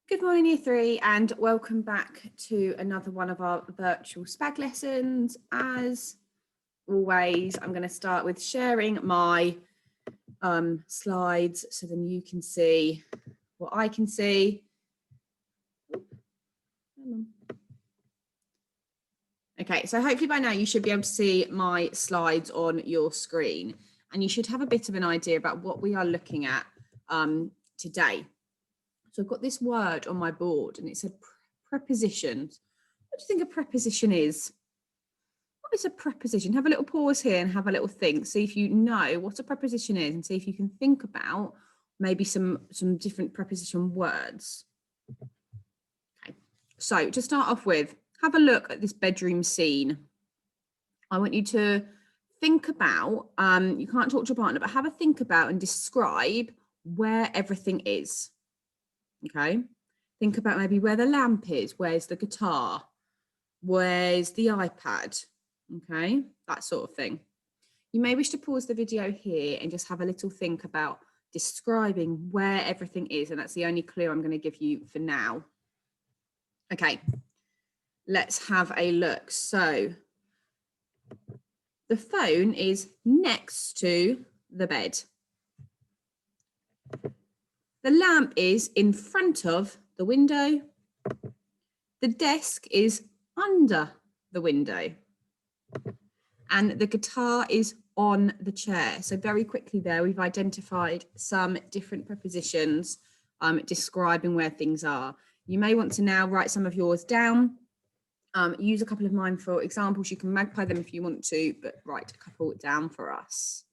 Good morning, Year 3, and welcome back to another one of our virtual SPaG lessons. As always, I'm going to start with sharing my slides so then you can see what I can see. Okay, so hopefully by now you should be able to see my slides on your screen, and you should have a bit of an idea about what we are looking at today. So I've got this word on my board and it said prepositions. What do you think a preposition is? What is a preposition? Have a little pause here and have a little think. See if you know what a preposition is and see if you can think about maybe some different preposition words. Okay, so to start off with, have a look at this bedroom scene. I want you to think about, you can't talk to your partner, but have a think about and describe where everything is. Okay, think about maybe where the lamp is, where's the guitar, where's the iPad, okay, that sort of thing. You may wish to pause the video here and just have a little think about describing where everything is, and that's the only clue I'm going to give you for now. Okay, let's have a look. So the phone is next to the bed. The lamp is in front of the window. The desk is under the window. And the guitar is on the chair. So very quickly there, we've identified some different prepositions describing where things are. You may want to now write some of yours down. Use a couple of mindful examples. You can magpie them if you want to, but write a couple down for us.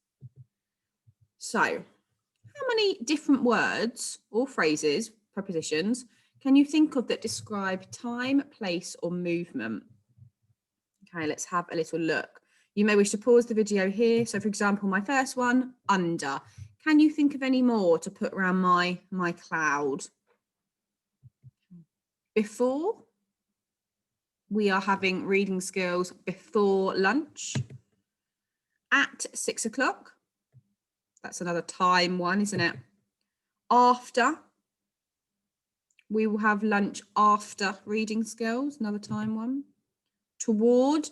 So, how many different words or phrases, prepositions, can you think of that describe time, place, or movement? Okay, let's have a little look. You may wish to pause the video here. So, for example, my first one, under. Can you think of any more to put around my cloud? Before. We are having reading skills before lunch. At 6 o'clock. That's another time one, isn't it? After. We will have lunch after reading skills, another time one. Toward.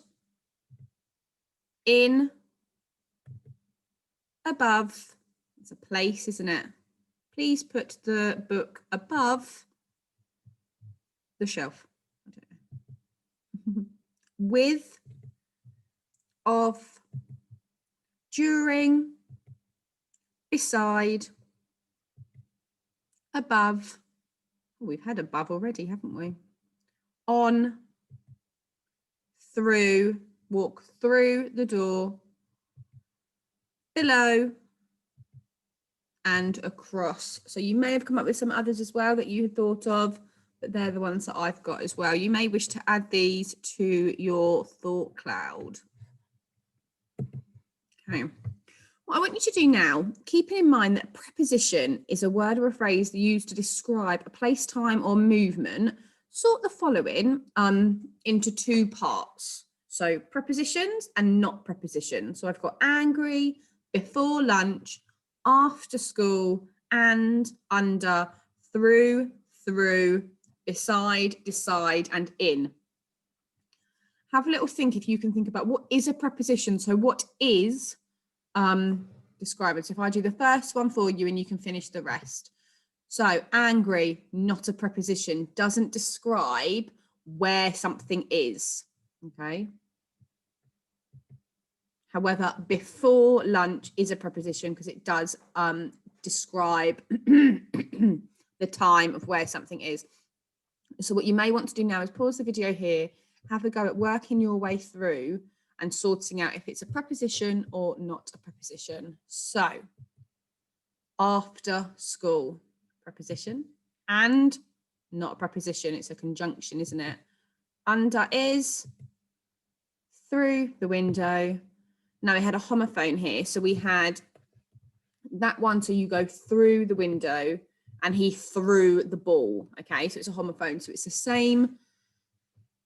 In. Above. It's a place, isn't it? Please put the book above the shelf. I don't know. With. Of. During. Beside. Above. We've had above already, haven't we? On. Through. Walk through the door. Below. And across. So you may have come up with some others as well that you had thought of, but they're the ones that I've got as well. You may wish to add these to your thought cloud. Okay. What I want you to do now, keeping in mind that preposition is a word or a phrase used to describe a place, time, or movement, sort the following into two parts. So prepositions and not prepositions. So I've got angry, before lunch, after school, and under, through, beside, decide, and in. Have a little think if you can think about what is a preposition. So what is describe it. So if I do the first one for you and you can finish the rest. So angry, not a preposition, doesn't describe where something is. Okay. However, before lunch is a preposition because it does describe the time of where something is. So what you may want to do now is pause the video here, have a go at working your way through and sorting out if it's a preposition or not a preposition. So, after school, preposition, and not a preposition, it's a conjunction, isn't it? Under is, through the window. Now we had a homophone here, so we had that one, so you go through the window and he threw the ball, okay? So it's a homophone, so it's the same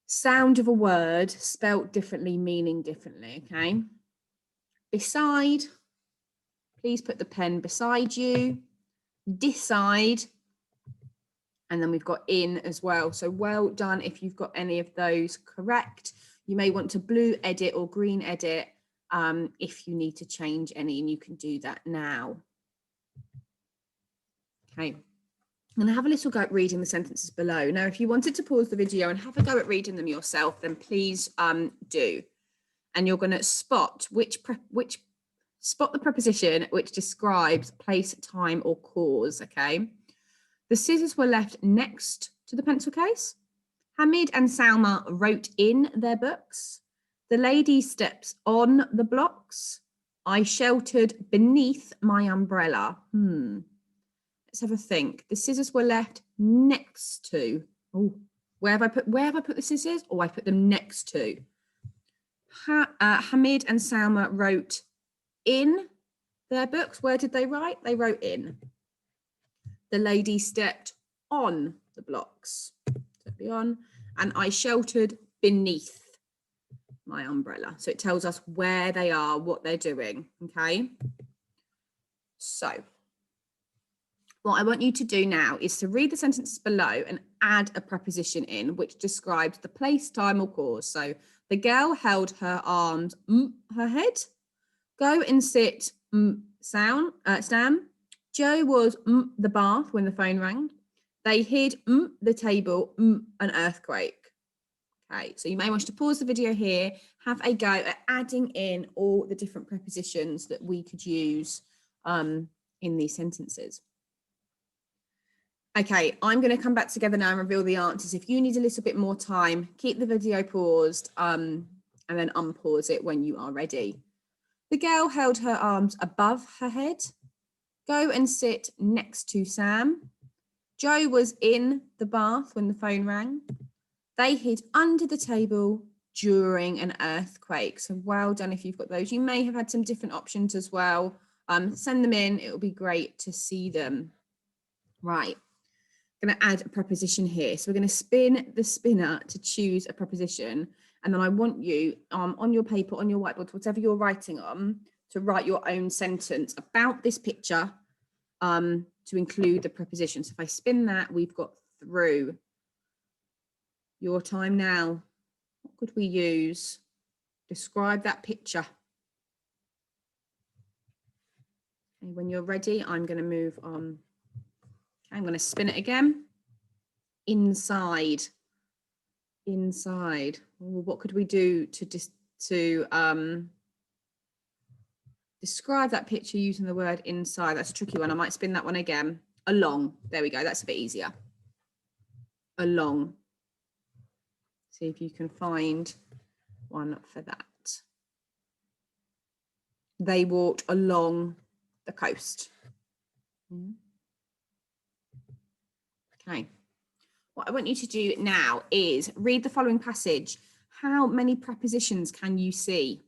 sound of a word spelt differently, meaning differently, okay? Beside, please put the pen beside you. Decide And then we've got in as well. So well done if you've got any of those correct. You may want to blue edit or green edit if you need to change any, and you can do that now. Okay, I'm going to have a little go at reading the sentences below. Now, if you wanted to pause the video and have a go at reading them yourself, then please do. And you're going to spot spot the preposition which describes place, time, or cause. Okay. The scissors were left next to the pencil case. Hamid and Salma wrote in their books. The lady steps on the blocks. I sheltered beneath my umbrella. Let's have a think. The scissors were left next to. Oh, where have I put the scissors? Oh, I put them next to. Hamid and Salma wrote in their books. Where did they write? They wrote in. The lady stepped on the blocks. On, and I sheltered beneath my umbrella. So it tells us where they are, what they're doing. Okay. So what I want you to do now is to read the sentences below and add a preposition in which describes the place, time, or cause. So the girl held her arms, her head. Go and sit, Sam. Joe was the bath when the phone rang. They hid the table, an earthquake. Okay, so you may wish to pause the video here, have a go at adding in all the different prepositions that we could use in these sentences. Okay, I'm going to come back together now and reveal the answers. If you need a little bit more time, keep the video paused and then unpause it when you are ready. The girl held her arms above her head. Go and sit next to Sam. Joe was in the bath when the phone rang. They hid under the table during an earthquake. So well done if you've got those. You may have had some different options as well. Send them in. It will be great to see them. Right. I'm going to add a preposition here. So we're going to spin the spinner to choose a preposition. And then I want you on your paper, on your whiteboard, whatever you're writing on, to write your own sentence about this picture to include the preposition. So if I spin that, we've got through. Your time now. What could we use? Describe that picture. Okay, when you're ready, I'm going to move on. Okay, I'm going to spin it again. Inside. Inside. Well, what could we do to describe that picture using the word inside? That's a tricky one. I might spin that one again. Along. There we go. That's a bit easier. Along. See if you can find one for that. They walked along the coast. Okay. What I want you to do now is read the following passage. How many prepositions can you see?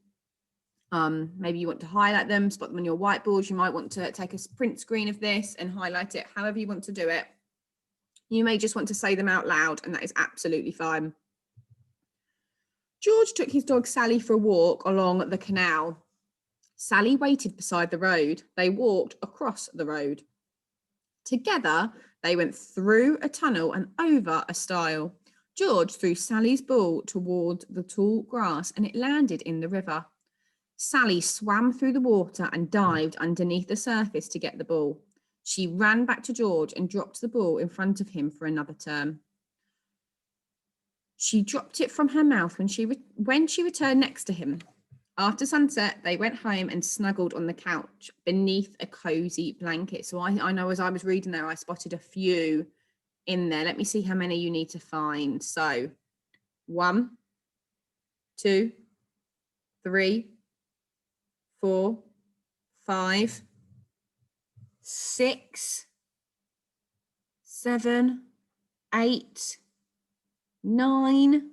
Maybe you want to highlight them, spot them on your whiteboard. You might want to take a print screen of this and highlight it, however you want to do it. You may just want to say them out loud, and that is absolutely fine. George took his dog Sally for a walk along the canal. Sally waited beside the road. They walked across the road. Together, they went through a tunnel and over a stile. George threw Sally's ball toward the tall grass and it landed in the river. Sally swam through the water and dived underneath the surface to get the ball. She ran back to George and dropped the ball in front of him for another term. She dropped it from her mouth when she returned next to him. After sunset, they went home and snuggled on the couch beneath a cozy blanket. So I know as I was reading there, I spotted a few in there. Let me see how many you need to find. So 1, 2, 3, 4, 5, 6, 7, 8, 9,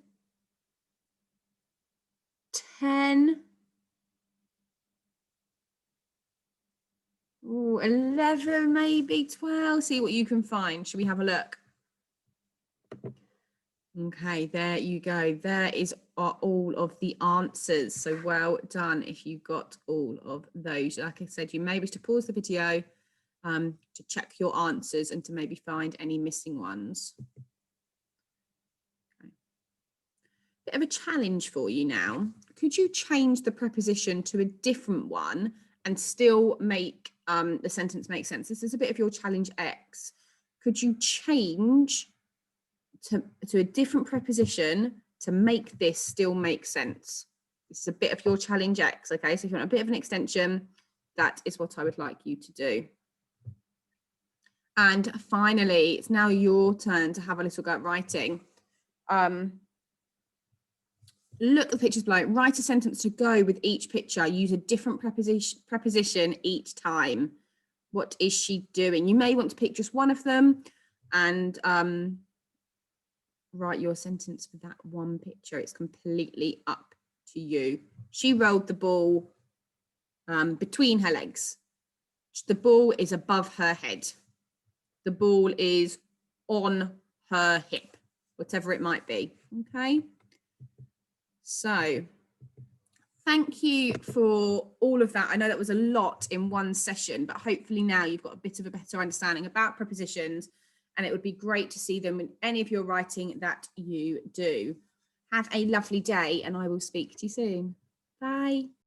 10, 11, maybe 12. See what you can find. Should we have a look? Okay, there you go. There are all of the answers. So well done if you got all of those. Like I said, you may wish to pause the video to check your answers and to maybe find any missing ones. Okay. Bit of a challenge for you now. Could you change the preposition to a different one and still make the sentence make sense? This is a bit of your challenge X. Could you change to a different preposition to make this still make sense? This is a bit of your challenge X, okay? So if you want a bit of an extension, that is what I would like you to do. And finally, it's now your turn to have a little go at writing. Look at the pictures below, write a sentence to go with each picture, use a different preposition each time. What is she doing? You may want to pick just one of them and write your sentence for that one picture. It's completely up to you. She rolled the ball between her legs. The ball is above her head. The ball is on her hip, whatever it might be, okay? So thank you for all of that. I know that was a lot in one session, but hopefully now you've got a bit of a better understanding about prepositions, and it would be great to see them in any of your writing that you do. Have a lovely day, and I will speak to you soon. Bye.